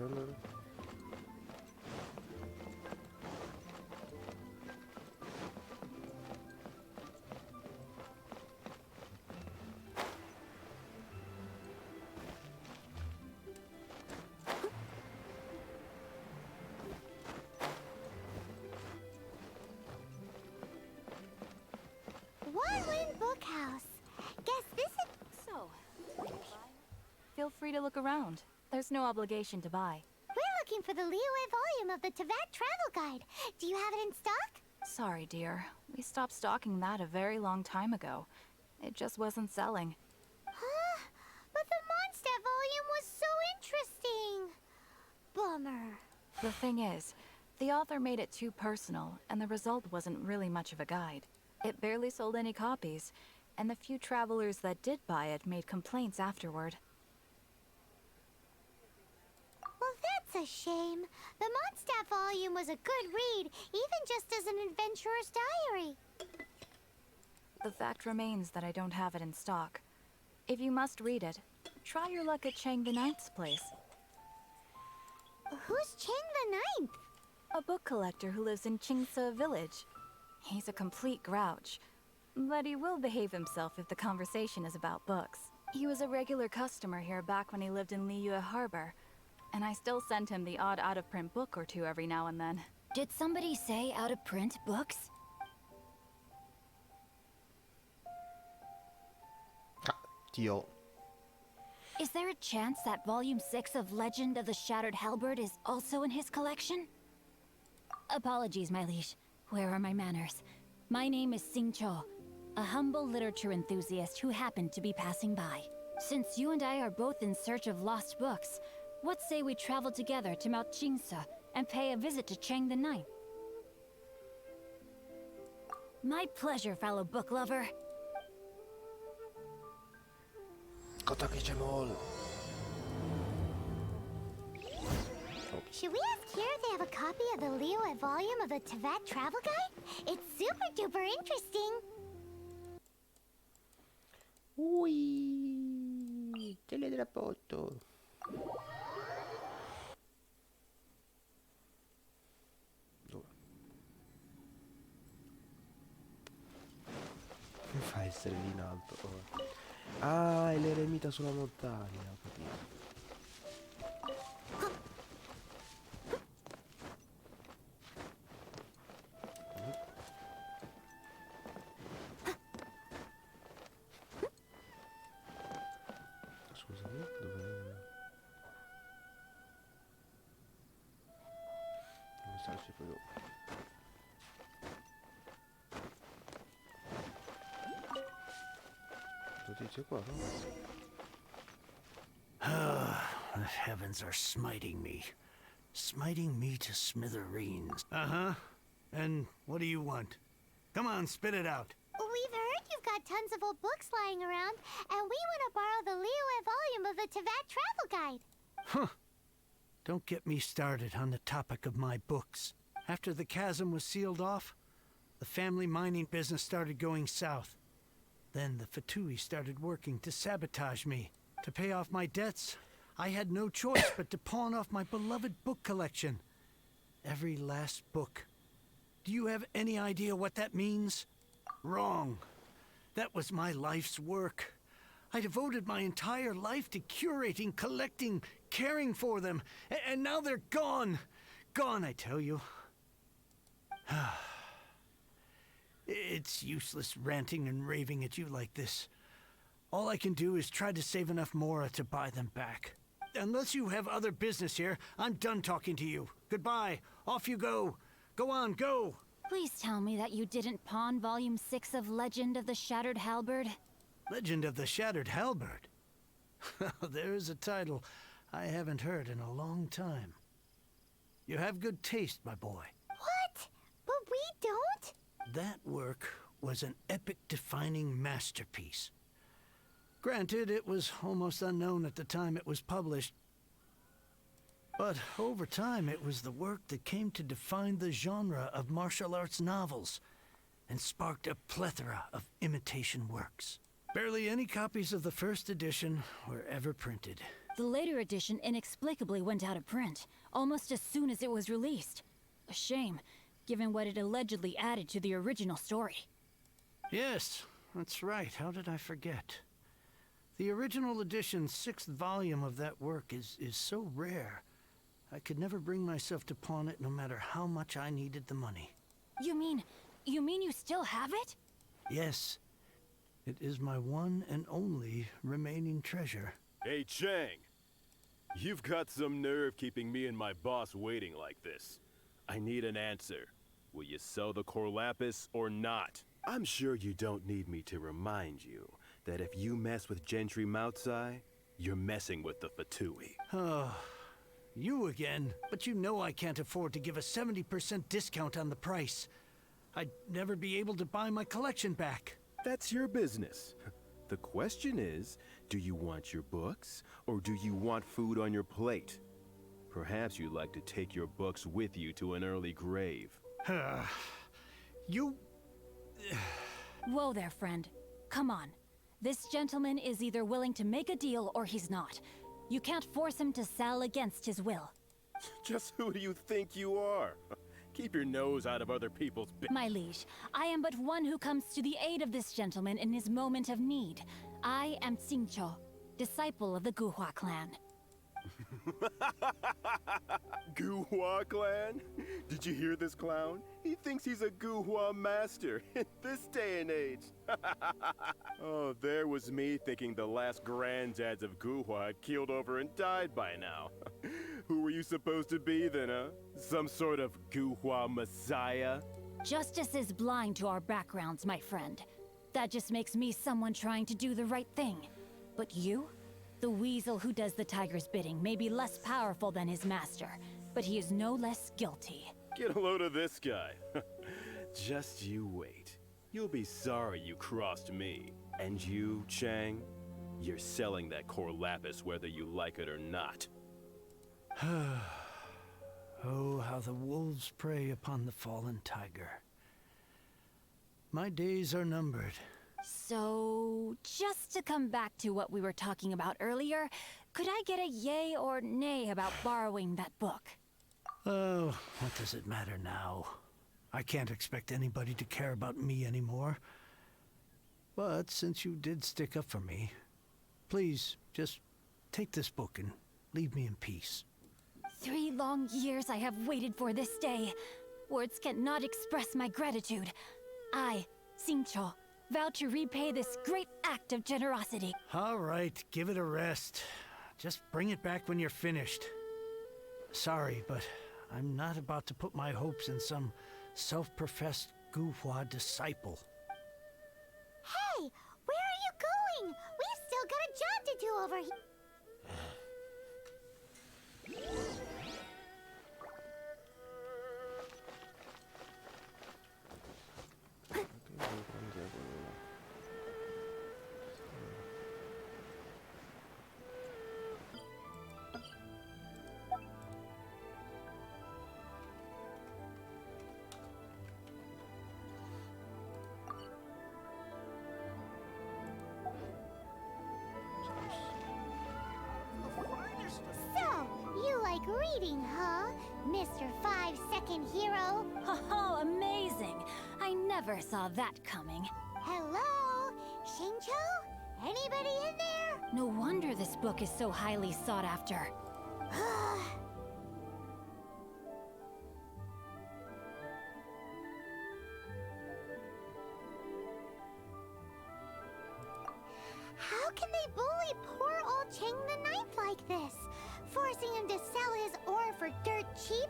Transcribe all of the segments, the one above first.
Şöyle. One Bookhouse. Guess this is... So, feel free to look around. There's no obligation to buy. We're looking for the Liyue volume of the Teyvat Travel Guide. Do you have it in stock? Sorry, dear. We stopped stocking that a very long time ago. It just wasn't selling. Huh? But the Mondstadt volume was so interesting. Bummer. The thing is, the author made it too personal, and the result wasn't really much of a guide. It barely sold any copies, and the few travelers that did buy it made complaints afterward. Well, that's a shame. The Mondstadt volume was a good read, even just as an adventurer's diary. The fact remains that I don't have it in stock. If you must read it, try your luck at Chang the Ninth's place. Who's Chang the Ninth? A book collector who lives in Xingqiu village. He's a complete grouch, but he will behave himself if the conversation is about books. He was a regular customer here back when he lived in Liyue Harbor, and I still send him the odd out-of-print book or two every now and then. Did somebody say out-of-print books? Deal. Is there a chance that Volume 6 of Legend of the Shattered Halberd is also in his collection? Apologies, my liege. Where are my manners? My name is Xingqiu, a humble literature enthusiast who happened to be passing by. Since you and I are both in search of lost books, what say we travel together to Mount Xingqiu and pay a visit to Chang the Ninth? My pleasure, fellow book lover. Should we ask here if they have a copy of the Liyue volume of the Teyvat Travel Guide? It's super duper interesting. Ui, teletrasporto. Dove? Come fa a essere lì in alto? Oh. Ah, è l'eremita sulla montagna, ho capito. Scusami, dove starci poi dopo. Notizie qua, no? The heavens are smiting me. Smiting me to smithereens. Uh-huh. And what do you want? Come on, spit it out. We've heard you've got tons of old books lying around, and we want to borrow the Liyue volume of the Teyvat Travel Guide. Huh. Don't get me started on the topic of my books. After the chasm was sealed off, the family mining business started going south. Then the Fatui started working to sabotage me. To pay off my debts, I had no choice but to pawn off my beloved book collection. Every last book. Do you have any idea what that means? Wrong. That was my life's work. I devoted my entire life to curating, collecting, caring for them. And now they're gone. Gone, I tell you. It's useless ranting and raving at you like this. All I can do is try to save enough Mora to buy them back. Unless you have other business here, I'm done talking to you. Goodbye. Off you go. Go on, go. Please tell me that you didn't pawn Volume 6 of Legend of the Shattered Halberd. Legend of the Shattered Halberd? There's a title I haven't heard in a long time. You have good taste, my boy. What? But we don't? That work was an epic-defining masterpiece. Granted, it was almost unknown at the time it was published. But over time, it was the work that came to define the genre of martial arts novels and sparked a plethora of imitation works. Barely any copies of the first edition were ever printed. The later edition inexplicably went out of print, almost as soon as it was released. A shame, given what it allegedly added to the original story. Yes, that's right. How did I forget? The original edition's 6th volume of that work is so rare. I could never bring myself to pawn it no matter how much I needed the money. You mean you still have it? Yes. It is my one and only remaining treasure. Hey, Chang. You've got some nerve keeping me and my boss waiting like this. I need an answer. Will you sell the Corlapis or not? I'm sure you don't need me to remind you that if you mess with Gentry Moutsai, you're messing with the Fatui. Oh, you again. But you know I can't afford to give a 70% discount on the price. I'd never be able to buy my collection back. That's your business. The question is, do you want your books, or do you want food on your plate? Perhaps you'd like to take your books with you to an early grave. You... Whoa there, friend. Come on. This gentleman is either willing to make a deal or he's not. You can't force him to sell against his will. Just who do you think you are? Keep your nose out of other people's My liege, I am but one who comes to the aid of this gentleman in his moment of need. I am Xingqiu, disciple of the Guhua clan. Guhua clan? Did you hear this clown? He thinks he's a Guhua master in this day and age. Oh, there was me thinking the last granddads of Guhua had keeled over and died by now. Who were you supposed to be then, huh? Some sort of Guhua messiah? Justice is blind to our backgrounds, my friend. That just makes me someone trying to do the right thing. But you? The weasel who does the tiger's bidding may be less powerful than his master, but he is no less guilty. Get a load of this guy. Just you wait. You'll be sorry you crossed me. And you, Chang, you're selling that Corlapis whether you like it or not. Oh, how the wolves prey upon the fallen tiger. My days are numbered. So, just to come back to what we were talking about earlier, could I get a yay or nay about borrowing that book? Oh, what does it matter now? I can't expect anybody to care about me anymore. But since you did stick up for me, please, just take this book and leave me in peace. 3 long years I have waited for this day. Words cannot express my gratitude. I, Xingqiu, vow to repay this great act of generosity. All right, give it a rest. Just bring it back when you're finished. Sorry, but I'm not about to put my hopes in some self-professed Guhua disciple. Hey, where are you going? We've still got a job to do over here. So, you like reading, huh? Mr. 5-second hero? Oh, amazing! I never saw that coming. Hello? Xingqiu? Anybody in there? No wonder this book is so highly sought after. How can they bully poor old Chang the Ninth like this? Forcing him to sell his ore for dirt cheap?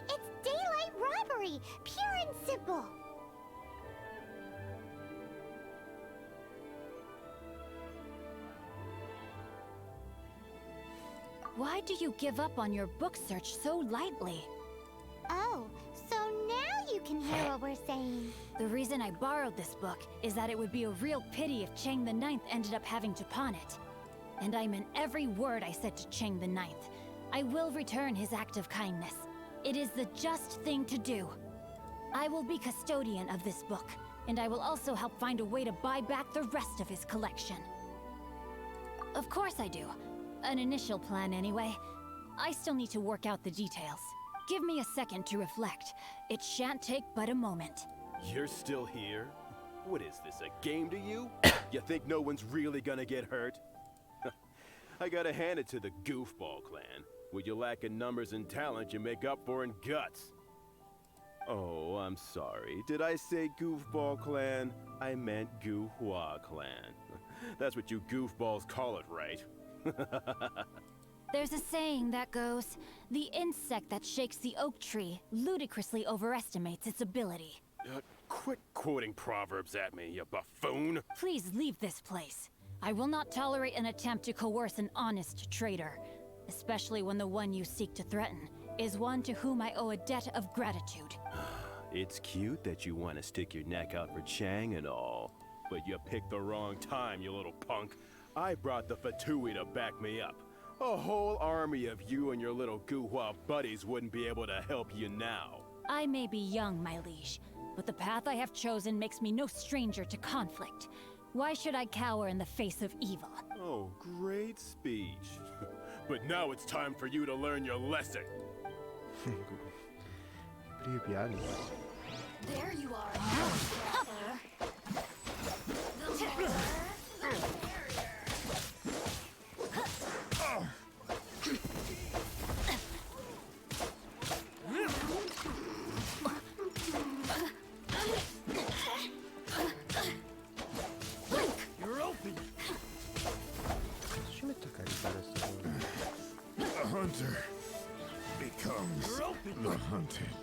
It's daylight robbery, pure and simple. Why do you give up on your book search so lightly? Oh, so now you can hear what we're saying. The reason I borrowed this book is that it would be a real pity if Chang the Ninth ended up having to pawn it. And I meant every word I said to Chang the Ninth. I will return his act of kindness. It is the just thing to do. I will be custodian of this book, and I will also help find a way to buy back the rest of his collection. Of course I do. An initial plan, anyway. I still need to work out the details. Give me a second to reflect. It shan't take but a moment. You're still here? What is this, a game to you? You think no one's really gonna get hurt? I gotta hand it to the Goofball clan. What you lack in numbers and talent, you make up for in guts. Oh, I'm sorry. Did I say Goofball clan? I meant Guhua clan. That's what you goofballs call it, right? There's a saying that goes, the insect that shakes the oak tree ludicrously overestimates its ability. Quit quoting proverbs at me, you buffoon! Please leave this place. I will not tolerate an attempt to coerce an honest trader, especially when the one you seek to threaten is one to whom I owe a debt of gratitude. It's cute that you want to stick your neck out for Chang and all, but you picked the wrong time, you little punk. I brought the Fatui to back me up. A whole army of you and your little Guhua buddies wouldn't be able to help you now. I may be young, my liege, but the path I have chosen makes me no stranger to conflict. Why should I cower in the face of evil? Oh, great speech. But now it's time for you to learn your lesson. Pretty piani. There you are. You're open! Ci metto a caricare sto coso. The hunter becomes You're open! the hunted.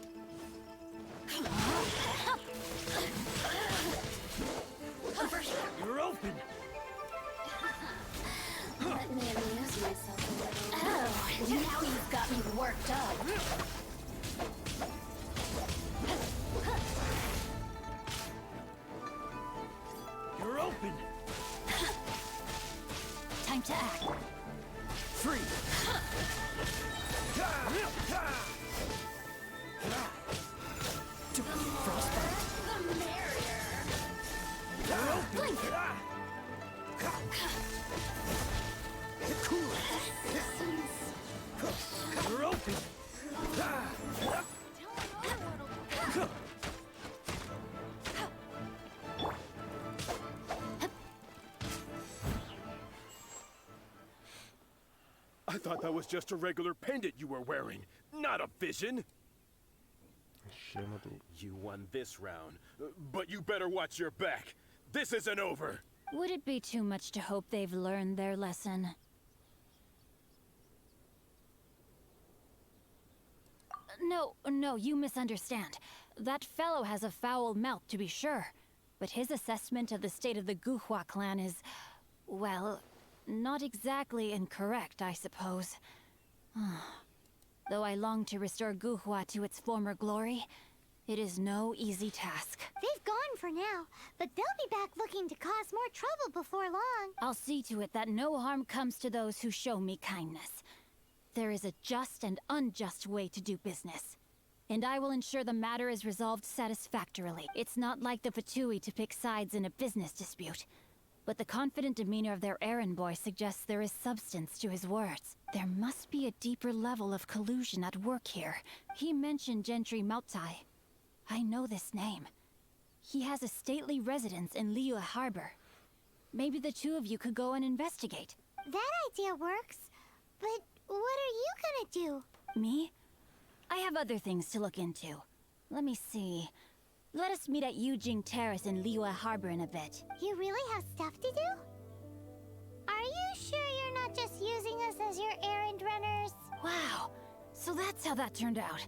You're open! Let me amuse myself a little. Oh, now you've got me worked up. You're open! Time to act. Free! Frostbite! The merrier. You're open! You're open! I thought that was just a regular pendant you were wearing, not a vision. Scemo tu. You won this round, but you better watch your back. This isn't over. Would it be too much to hope they've learned their lesson? No, you misunderstand. That fellow has a foul mouth, to be sure. But his assessment of the state of the Guhua clan is, well, not exactly incorrect, I suppose. Though I long to restore Guhua to its former glory, it is no easy task. They've gone for now, but they'll be back looking to cause more trouble before long. I'll see to it that no harm comes to those who show me kindness. There is a just and unjust way to do business, and I will ensure the matter is resolved satisfactorily. It's not like the Fatui to pick sides in a business dispute, but the confident demeanor of their errand boy suggests there is substance to his words. There must be a deeper level of collusion at work here. He mentioned Gentry Mautai. I know this name. He has a stately residence in Liyue Harbor. Maybe the two of you could go and investigate. That idea works, but what are you gonna do? Me? I have other things to look into. Let me see. Let us meet at Yujing Terrace in Liyue Harbor in a bit. You really have stuff to do? Are you sure you're not just using us as your errand runners? Wow, so that's how that turned out.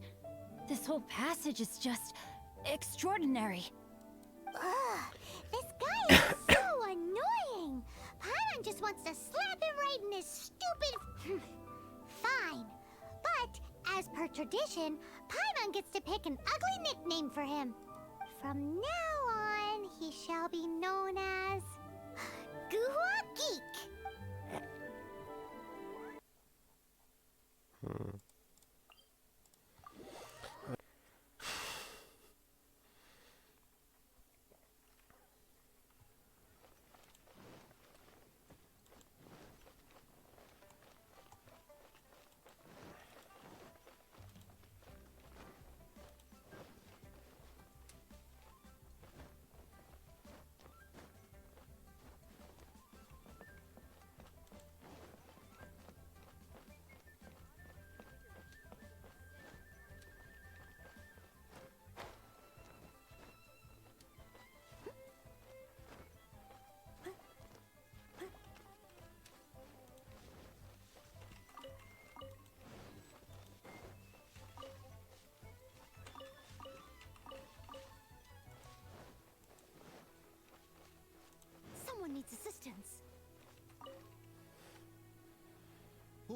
This whole passage is just extraordinary. Ugh, this guy is so annoying. Paimon just wants to slap him right in his stupid... Fine. But, as per tradition, Paimon gets to pick an ugly nickname for him. From now on, he shall be known as... Guhua Geek.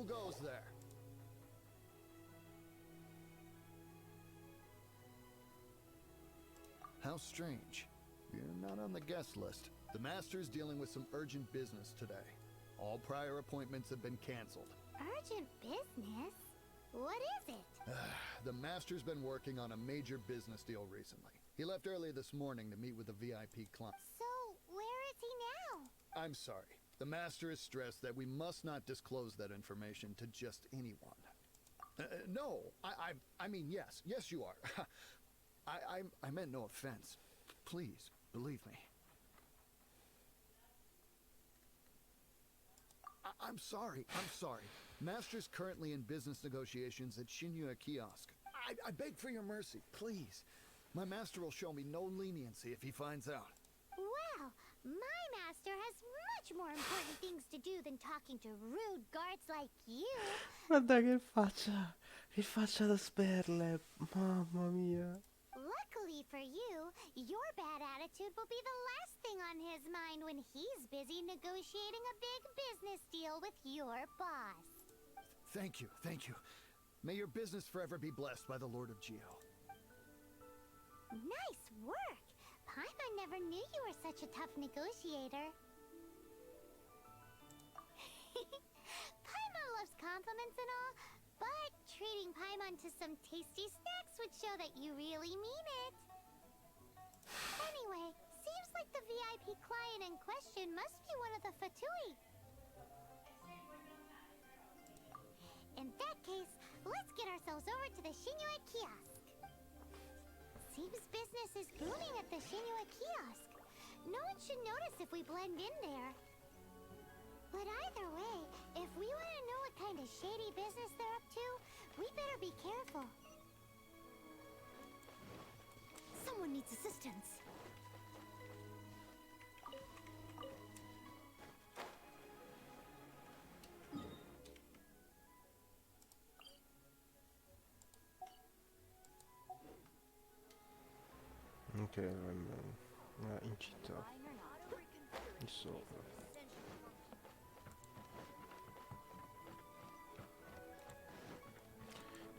Who goes there? How strange. You're not on the guest list. The Master's dealing with some urgent business today. All prior appointments have been canceled. Urgent business? What is it? The Master's been working on a major business deal recently. He left early this morning to meet with a VIP client. So, where is he now? I'm sorry. The Master is stressed that we must not disclose that information to just anyone. No, I mean, yes. Yes, you are. I meant no offense. Please, believe me. I'm sorry. Master's currently in business negotiations at Xingqiu Kiosk. I beg for your mercy, please. My master will show me no leniency if he finds out. Well, my master has much more important things to do than talking to rude guards like you. Guarda che faccia da sperle, mamma mia. Luckily for you, your bad attitude will be the last thing on his mind when he's busy negotiating a big business deal with your boss. Thank you. May your business forever be blessed by the Lord of Geo. Nice work! Paimon never knew you were such a tough negotiator. Paimon loves compliments and all, but treating Paimon to some tasty snacks would show that you really mean it. Anyway, seems like the VIP client in question must be one of the Fatui. In that case, let's get ourselves over to the Xingqiu Kiosk. Seems business is booming at the Xingqiu Kiosk. No one should notice if we blend in there. But either way, if we want to know what kind of shady business they're up to, we better be careful. Someone needs assistance. Ok, in città. Di sopra.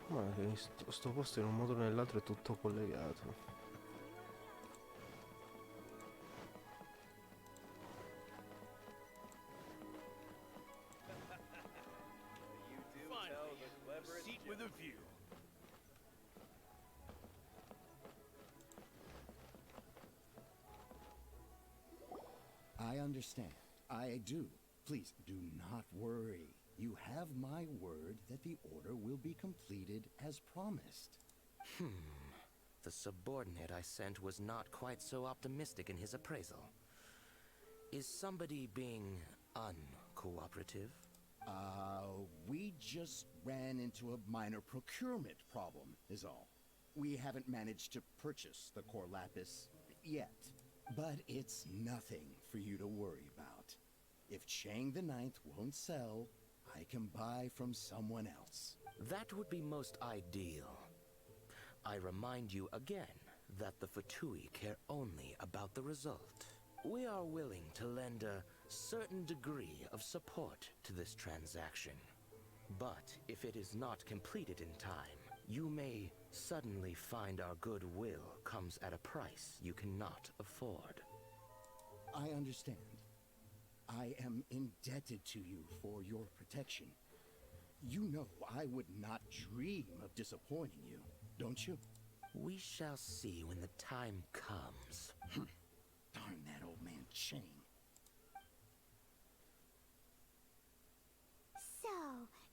Ma che sto posto in un modo o nell'altro è tutto collegato. Seat with a view. I understand. I do. Please, do not worry. You have my word that the order will be completed as promised. The subordinate I sent was not quite so optimistic in his appraisal. Is somebody being uncooperative? We just ran into a minor procurement problem, is all. We haven't managed to purchase the core lapis yet. But it's nothing for you to worry about. If Chang the Ninth won't sell, I can buy from someone else. That would be most ideal. I remind you again that the Fatui care only about the result. We are willing to lend a certain degree of support to this transaction. But if it is not completed in time, you may suddenly find our goodwill comes at a price you cannot afford. I understand. I am indebted to you for your protection. You know I would not dream of disappointing you, don't you? We shall see when the time comes. Darn that old man Chang. So,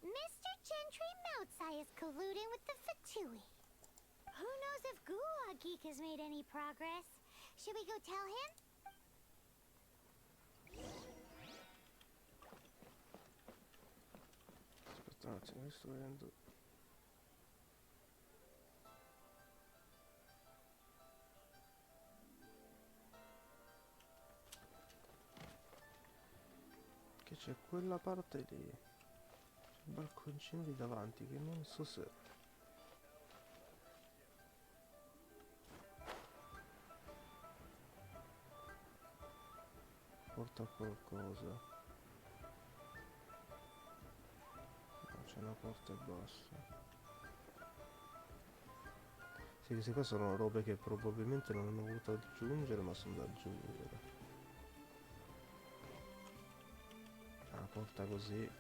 Mr. Gentry Moutsai is colluding with the Fatui. Who knows if Guwa Geek has made any progress? Should we go tell him? Aspetta un attimo, che sto vedendo. Che c'è quella parte lì. C'è il balconcino lì davanti che non so se... porta a qualcosa. Una porta bassa. Sì, queste qua sono robe che probabilmente non hanno voluto aggiungere, ma sono da aggiungere. Una porta così.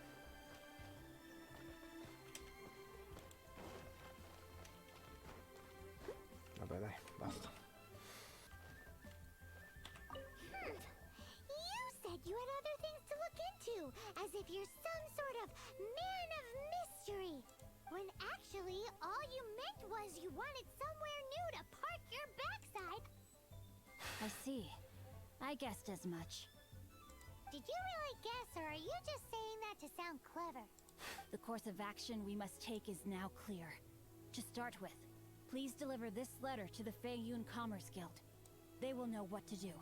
Vabbè dai, basta. You said you had other things to look into, as if you're some sort of man of mystery. When actually, all you meant was you wanted somewhere new to park your backside. I see. I guessed as much. Did you really guess, or are you just saying that to sound clever? The course of action we must take is now clear. To start with, please deliver this letter to the Feiyun Commerce Guild. They will know what to do,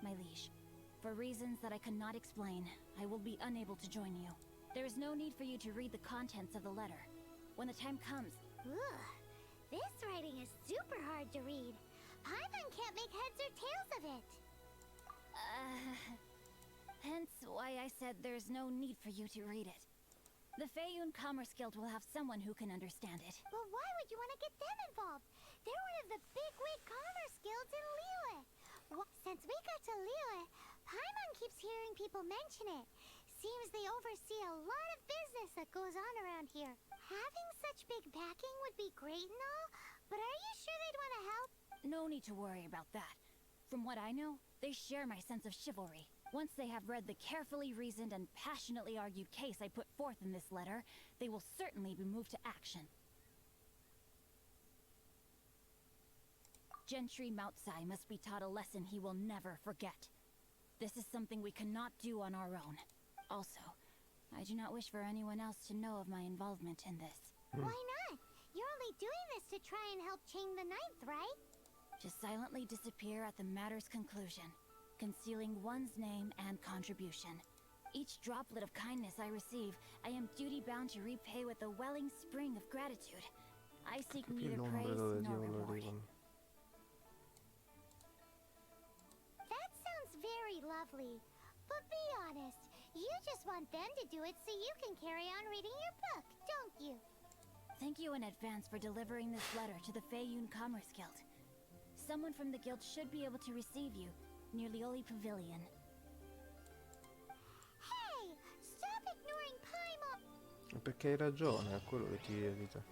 my liege. For reasons that I cannot explain, I will be unable to join you. There is no need for you to read the contents of the letter. When the time comes... Ugh, this writing is super hard to read. Paimon can't make heads or tails of it. Hence why I said there's no need for you to read it. The Feiyun Commerce Guild will have someone who can understand it. But why would you want to get them involved? They're one of the bigwig commerce guilds in Liyue. Since we got to Liyue, Paimon keeps hearing people mention it. Seems they oversee a lot of business that goes on around here. Having such big backing would be great and all, but are you sure they'd want to help? No need to worry about that. From what I know, they share my sense of chivalry. Once they have read the carefully reasoned and passionately argued case I put forth in this letter, they will certainly be moved to action. Gentry Moutsai must be taught a lesson he will never forget. This is something we cannot do on our own. Also, I do not wish for anyone else to know of my involvement in this. Why not? You're only doing this to try and help Chang the Ninth, right? To silently disappear at the matter's conclusion, concealing one's name and contribution. Each droplet of kindness I receive, I am duty-bound to repay with a welling spring of gratitude. I seek neither praise nor reward. That sounds very lovely. But be honest, you just want them to do it so you can carry on reading your book, don't you? Thank you in advance for delivering this letter to the Feiyun Commerce Guild. Someone from the guild should be able to receive you near Lioli Pavilion. Hey! Stop ignoring Paimon! Perché hai ragione, è quello che ti evita.